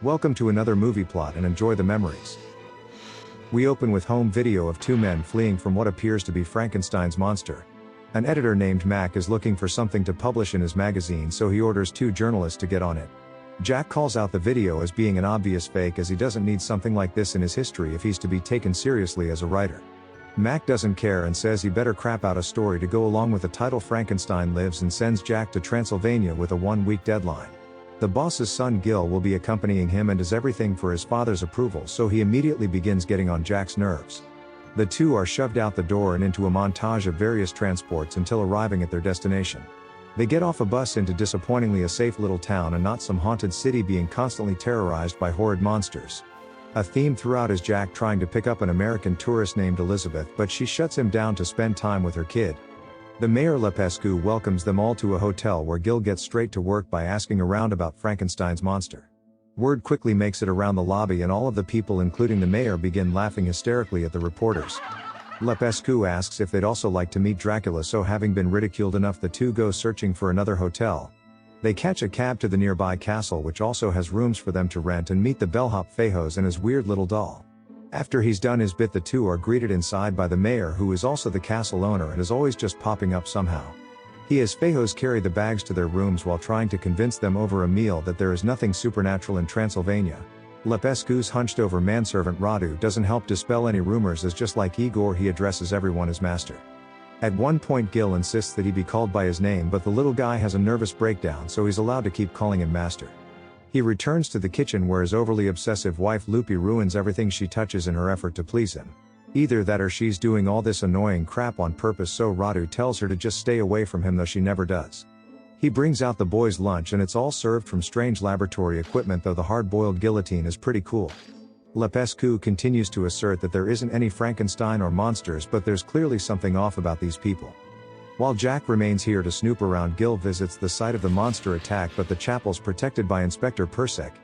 Welcome to another movie plot and enjoy the memories. We open with home video of two men fleeing from what appears to be Frankenstein's monster. An editor named Mac is looking for something to publish in his magazine, so he orders two journalists to get on it. Jack calls out the video as being an obvious fake, as he doesn't need something like this in his history if he's to be taken seriously as a writer. Mac doesn't care and says he better crap out a story to go along with the title Frankenstein Lives, and sends Jack to Transylvania with a 1-week deadline. The boss's son Gil will be accompanying him and does everything for his father's approval, so he immediately begins getting on Jack's nerves. The two are shoved out the door and into a montage of various transports until arriving at their destination. They get off a bus into disappointingly a safe little town and not some haunted city being constantly terrorized by horrid monsters. A theme throughout is Jack trying to pick up an American tourist named Elizabeth, but she shuts him down to spend time with her kid. The mayor Lepescu welcomes them all to a hotel where Gil gets straight to work by asking around about Frankenstein's monster. Word quickly makes it around the lobby and all of the people, including the mayor, begin laughing hysterically at the reporters. Lepescu asks if they'd also like to meet Dracula, so having been ridiculed enough, the two go searching for another hotel. They catch a cab to the nearby castle, which also has rooms for them to rent, and meet the bellhop Fejos and his weird little doll. After he's done his bit, the two are greeted inside by the mayor, who is also the castle owner and is always just popping up somehow. He has Fejos carry the bags to their rooms while trying to convince them over a meal that there is nothing supernatural in Transylvania. Lepescu's hunched over manservant Radu doesn't help dispel any rumors, as just like Igor, he addresses everyone as master. At one point Gil insists that he be called by his name, but the little guy has a nervous breakdown, so he's allowed to keep calling him master. He returns to the kitchen where his overly obsessive wife Lupi ruins everything she touches in her effort to please him. Either that or she's doing all this annoying crap on purpose, so Radu tells her to just stay away from him, though she never does. He brings out the boys' lunch and it's all served from strange laboratory equipment, though the hard-boiled guillotine is pretty cool. Lepescu continues to assert that there isn't any Frankenstein or monsters, but there's clearly something off about these people. While Jack remains here to snoop around, Gil visits the site of the monster attack, but the chapel's protected by Inspector Persek.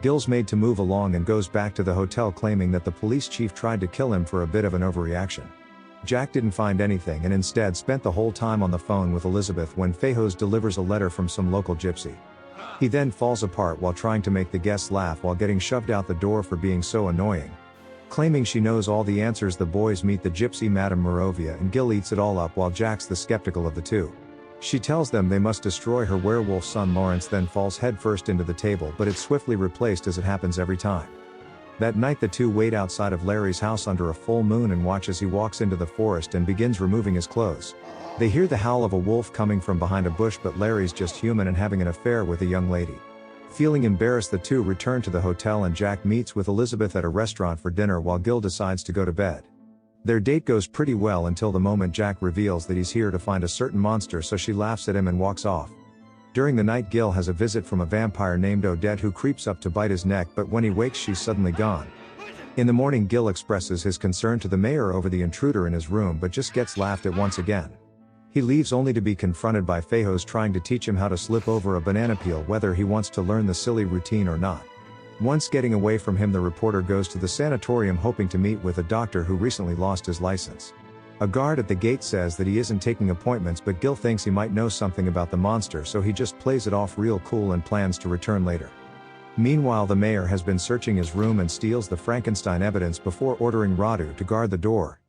Gil's made to move along and goes back to the hotel, claiming that the police chief tried to kill him for a bit of an overreaction. Jack didn't find anything and instead spent the whole time on the phone with Elizabeth when Fejos delivers a letter from some local gypsy. He then falls apart while trying to make the guests laugh while getting shoved out the door for being so annoying. Claiming she knows all the answers, the boys meet the gypsy Madame Morovia, and Gil eats it all up while Jack's the skeptical of the two. She tells them they must destroy her werewolf son Lawrence, then falls headfirst into the table, but it's swiftly replaced as it happens every time. That night the two wait outside of Larry's house under a full moon and watch as he walks into the forest and begins removing his clothes. They hear the howl of a wolf coming from behind a bush, but Larry's just human and having an affair with a young lady. Feeling embarrassed, the two return to the hotel and Jack meets with Elizabeth at a restaurant for dinner while Gil decides to go to bed. Their date goes pretty well until the moment Jack reveals that he's here to find a certain monster, so she laughs at him and walks off. During the night Gil has a visit from a vampire named Odette who creeps up to bite his neck, but when he wakes she's suddenly gone. In the morning Gil expresses his concern to the mayor over the intruder in his room, but just gets laughed at once again. He leaves only to be confronted by Fejos trying to teach him how to slip over a banana peel, whether he wants to learn the silly routine or not. Once getting away from him, the reporter goes to the sanatorium hoping to meet with a doctor who recently lost his license. A guard at the gate says that he isn't taking appointments, but Gil thinks he might know something about the monster, so he just plays it off real cool and plans to return later. Meanwhile, the mayor has been searching his room and steals the Frankenstein evidence before ordering Radu to guard the door.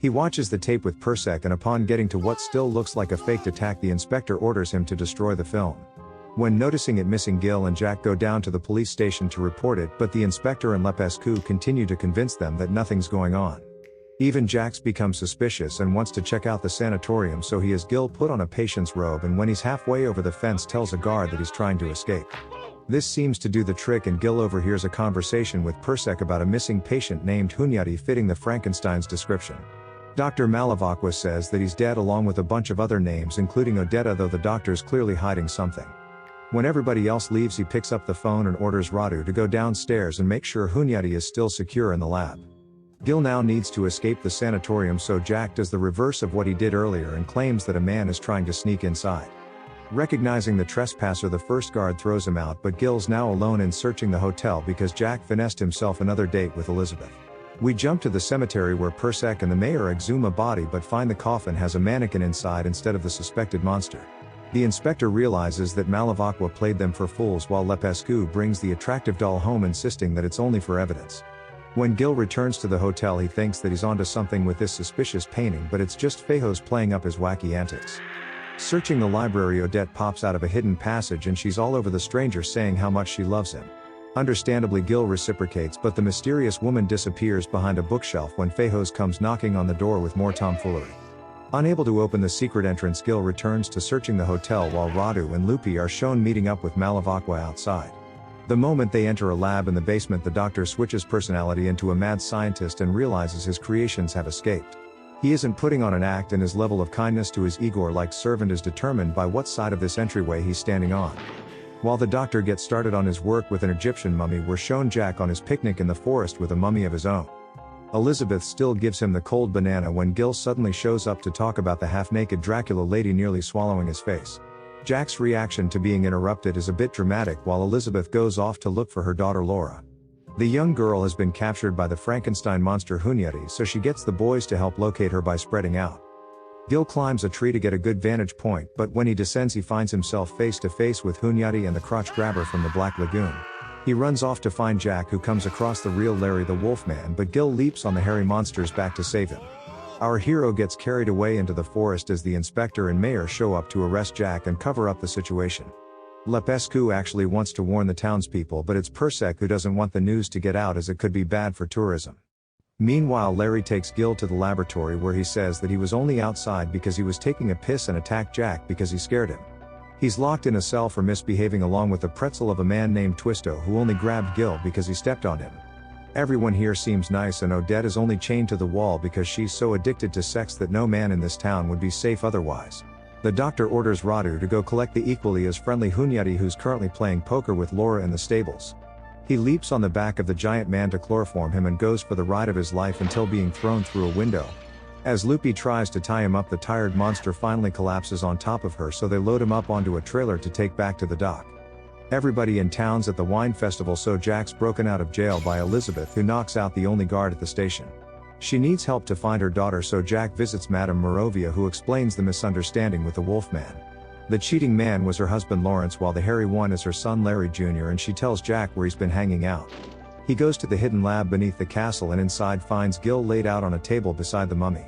He watches the tape with Persek, and upon getting to what still looks like a faked attack, the inspector orders him to destroy the film. When noticing it missing, Gil and Jack go down to the police station to report it, but the inspector and Lepescu continue to convince them that nothing's going on. Even Jax becomes suspicious and wants to check out the sanatorium, so he has Gil put on a patient's robe, and when he's halfway over the fence tells a guard that he's trying to escape. This seems to do the trick, and Gil overhears a conversation with Persek about a missing patient named Hunyadi fitting the Frankenstein's description. Dr. Malavaqua says that he's dead, along with a bunch of other names including Odette, though the doctor's clearly hiding something. When everybody else leaves, he picks up the phone and orders Radu to go downstairs and make sure Hunyadi is still secure in the lab. Gil now needs to escape the sanatorium, so Jack does the reverse of what he did earlier and claims that a man is trying to sneak inside. Recognizing the trespasser, the first guard throws him out, but Gil's now alone in searching the hotel because Jack finessed himself another date with Elizabeth. We jump to the cemetery where Persek and the mayor exhume a body but find the coffin has a mannequin inside instead of the suspected monster. The inspector realizes that Malavaqua played them for fools while Lepescu brings the attractive doll home insisting that it's only for evidence. When Gil returns to the hotel he thinks that he's onto something with this suspicious painting, but it's just Fejos playing up his wacky antics. Searching the library, Odette pops out of a hidden passage and she's all over the stranger saying how much she loves him. Understandably Gil reciprocates, but the mysterious woman disappears behind a bookshelf when Fejos comes knocking on the door with more tomfoolery. Unable to open the secret entrance, Gil returns to searching the hotel while Radu and Lupi are shown meeting up with Malavaqua outside. The moment they enter a lab in the basement, the doctor switches personality into a mad scientist and realizes his creations have escaped. He isn't putting on an act, and his level of kindness to his Igor-like servant is determined by what side of this entryway he's standing on. While the doctor gets started on his work with an Egyptian mummy, we're shown Jack on his picnic in the forest with a mummy of his own. Elizabeth still gives him the cold banana when Gil suddenly shows up to talk about the half-naked Dracula lady nearly swallowing his face. Jack's reaction to being interrupted is a bit dramatic while Elizabeth goes off to look for her daughter Laura. The young girl has been captured by the Frankenstein monster Hunyadi, so she gets the boys to help locate her by spreading out. Gil climbs a tree to get a good vantage point, but when he descends he finds himself face to face with Hunyadi and the crotch grabber from the Black Lagoon. He runs off to find Jack, who comes across the real Larry the Wolfman, but Gil leaps on the hairy monster's back to save him. Our hero gets carried away into the forest as the inspector and mayor show up to arrest Jack and cover up the situation. Lepescu actually wants to warn the townspeople, but it's Persek who doesn't want the news to get out as it could be bad for tourism. Meanwhile, Larry takes Gil to the laboratory where he says that he was only outside because he was taking a piss and attacked Jack because he scared him. He's locked in a cell for misbehaving along with the pretzel of a man named Twisto who only grabbed Gil because he stepped on him. Everyone here seems nice, and Odette is only chained to the wall because she's so addicted to sex that no man in this town would be safe otherwise. The doctor orders Radu to go collect the equally as friendly Hunyadi, who's currently playing poker with Laura in the stables. He leaps on the back of the giant man to chloroform him and goes for the ride of his life until being thrown through a window. As Lupi tries to tie him up, the tired monster finally collapses on top of her, so they load him up onto a trailer to take back to the dock. Everybody in town's at the wine festival, so Jack's broken out of jail by Elizabeth, who knocks out the only guard at the station. She needs help to find her daughter, so Jack visits Madame Morovia, who explains the misunderstanding with the Wolfman. The cheating man was her husband Lawrence, while the hairy one is her son Larry Jr, and she tells Jack where he's been hanging out. He goes to the hidden lab beneath the castle and inside finds Gil laid out on a table beside the mummy.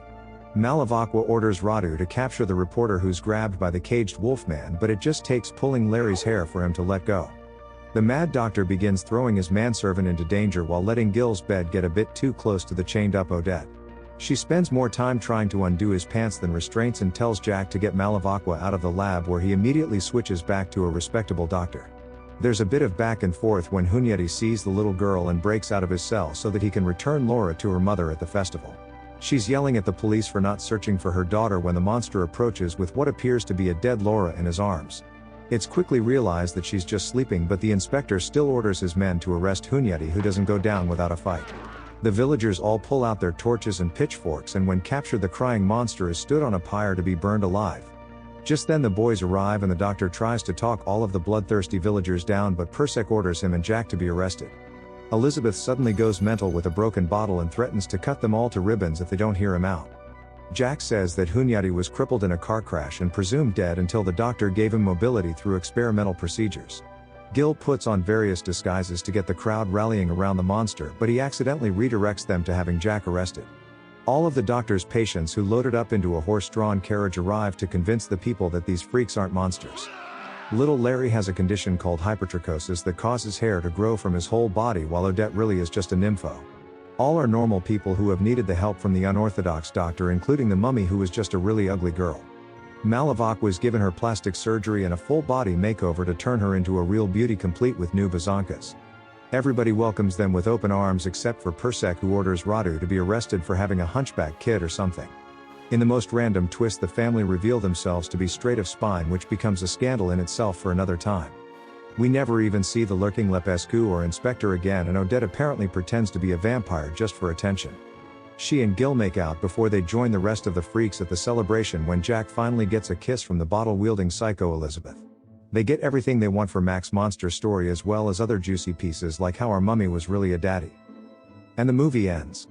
Malavaqua orders Radu to capture the reporter who's grabbed by the caged Wolfman, but it just takes pulling Larry's hair for him to let go. The mad doctor begins throwing his manservant into danger while letting Gil's bed get a bit too close to the chained up Odette. She spends more time trying to undo his pants than restraints and tells Jack to get Malavaqua out of the lab, where he immediately switches back to a respectable doctor. There's a bit of back and forth when Hunyadi sees the little girl and breaks out of his cell so that he can return Laura to her mother at the festival. She's yelling at the police for not searching for her daughter when the monster approaches with what appears to be a dead Laura in his arms. It's quickly realized that she's just sleeping, but the inspector still orders his men to arrest Hunyadi, who doesn't go down without a fight. The villagers all pull out their torches and pitchforks, and when captured, the crying monster is stood on a pyre to be burned alive. Just then the boys arrive and the doctor tries to talk all of the bloodthirsty villagers down, but Persek orders him and Jack to be arrested. Elizabeth suddenly goes mental with a broken bottle and threatens to cut them all to ribbons if they don't hear him out. Jack says that Hunyadi was crippled in a car crash and presumed dead until the doctor gave him mobility through experimental procedures. Gil puts on various disguises to get the crowd rallying around the monster, but he accidentally redirects them to having Jack arrested. All of the doctor's patients who loaded up into a horse-drawn carriage arrive to convince the people that these freaks aren't monsters. Little Larry has a condition called hypertrichosis that causes hair to grow from his whole body, while Odette really is just a nympho. All are normal people who have needed the help from the unorthodox doctor, including the mummy, who was just a really ugly girl. Malavaqua was given her plastic surgery and a full-body makeover to turn her into a real beauty, complete with new bazonkas. Everybody welcomes them with open arms except for Persek, who orders Radu to be arrested for having a hunchback kid or something. In the most random twist, the family reveal themselves to be straight of spine, which becomes a scandal in itself for another time. We never even see the lurking Lepescu or inspector again, and Odette apparently pretends to be a vampire just for attention. She and Gil make out before they join the rest of the freaks at the celebration, when Jack finally gets a kiss from the bottle-wielding psycho Elizabeth. They get everything they want for Mac's monster story, as well as other juicy pieces like how our mummy was really a daddy. And the movie ends.